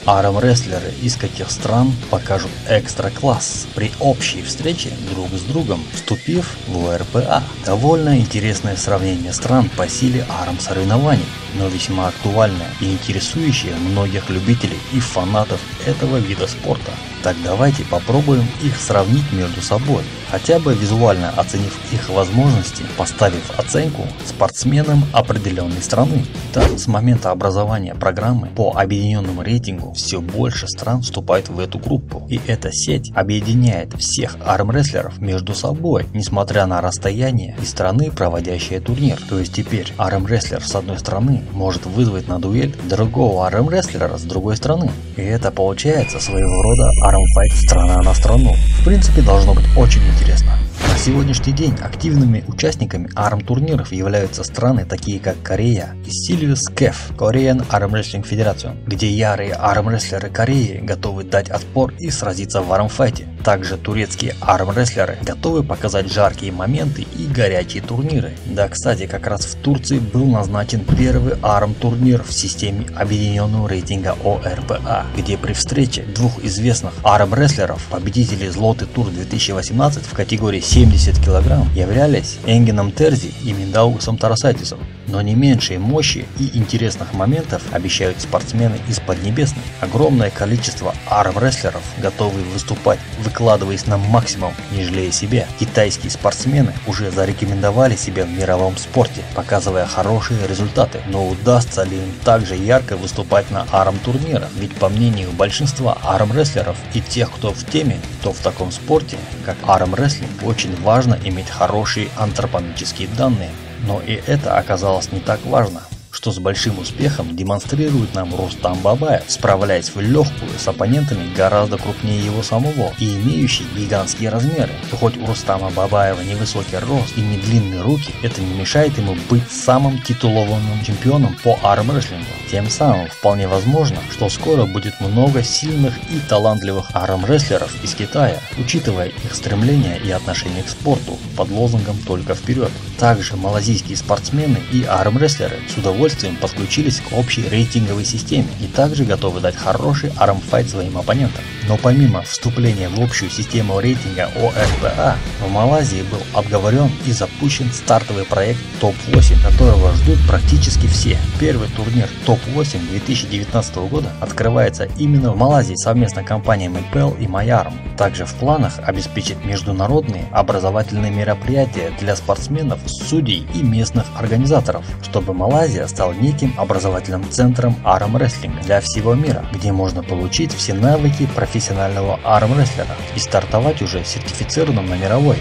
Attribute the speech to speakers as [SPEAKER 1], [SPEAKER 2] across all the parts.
[SPEAKER 1] Армрестлеры из каких стран покажут экстра класс при общей встрече друг с другом, вступив в ОРПА. Довольно интересное сравнение стран по силе арм-соревнований, но весьма актуальное и интересующее многих любителей и фанатов этого вида спорта. Так давайте попробуем их сравнить между собой, хотя бы визуально оценив их возможности, поставив оценку спортсменам определенной страны. Так, с момента образования программы по объединенному рейтингу все больше стран вступает в эту группу, и эта сеть объединяет всех армрестлеров между собой, несмотря на расстояние и страны, проводящие турнир. То есть теперь армрестлер с одной стороны может вызвать на дуэль другого армрестлера с другой стороны, и это получается своего рода армфайт страна на страну. В принципе, должно быть очень интересно. На сегодняшний день активными участниками арм-турниров являются страны такие как Корея и Сильвис Кеф, Korean Arm Wrestling Federation, где ярые армрестлеры Кореи готовы дать отпор и сразиться в армфайте. Также турецкие армрестлеры готовы показать жаркие моменты и горячие турниры. Да, кстати, как раз в Турции был назначен первый арм-турнир в системе объединенного рейтинга ОРПА, где при встрече двух известных армрестлеров, победителей Злоты Тур 2018 в категории 70 кг, являлись Энгеном Терзи и Миндаугасом Тарасайтисом. Но не меньшей мощи и интересных моментов обещают спортсмены из Поднебесной. Огромное количество армрестлеров готовы выступать, выкладываясь на максимум, не жалея себя. Китайские спортсмены уже зарекомендовали себя в мировом спорте, показывая хорошие результаты. Но удастся ли им также ярко выступать на арм-турнирах? Ведь по мнению большинства армрестлеров и тех, кто в теме, то в таком спорте, как армрестлинг, очень важно иметь хорошие антропометрические данные. Но и это оказалось не так важно, что с большим успехом демонстрирует нам Рустам Бабаев, справляясь в легкую с оппонентами гораздо крупнее его самого и имеющий гигантские размеры. И хоть у Рустама Бабаева невысокий рост и не длинные руки, это не мешает ему быть самым титулованным чемпионом по армрестлингу. Тем самым вполне возможно, что скоро будет много сильных и талантливых армрестлеров из Китая, учитывая их стремление и отношение к спорту под лозунгом «Только вперед». Также малазийские спортсмены и армрестлеры с удовольствием подключились к общей рейтинговой системе и также готовы дать хороший армфайт своим оппонентам. Но помимо вступления в общую систему рейтинга ОРПА, в Малайзии был обговорен и запущен стартовый проект ТОП-8, которого ждут практически все. Первый турнир ТОП-8 2019 года открывается именно в Малайзии совместно компаниями PEL и MyArm. Также в планах обеспечить международные образовательные мероприятия для спортсменов, судей и местных организаторов, чтобы Малайзия стала неким образовательным центром армрестлинга для всего мира, где можно получить все навыки профессионального армрестлера и стартовать уже сертифицированным на мировой.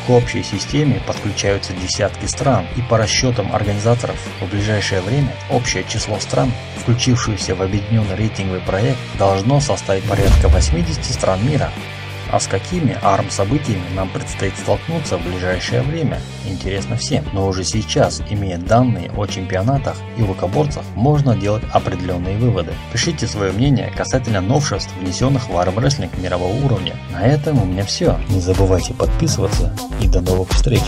[SPEAKER 1] К общей системе подключаются десятки стран, и по расчетам организаторов в ближайшее время общее число стран, включившихся в объединенный рейтинговый проект, должно составить порядка 80 стран мира. А с какими арм-событиями нам предстоит столкнуться в ближайшее время, интересно всем. Но уже сейчас, имея данные о чемпионатах и рукоборцах, можно делать определенные выводы. Пишите свое мнение касательно новшеств, внесенных в армрестлинг мирового уровня. На этом у меня все. Не забывайте подписываться и до новых встреч.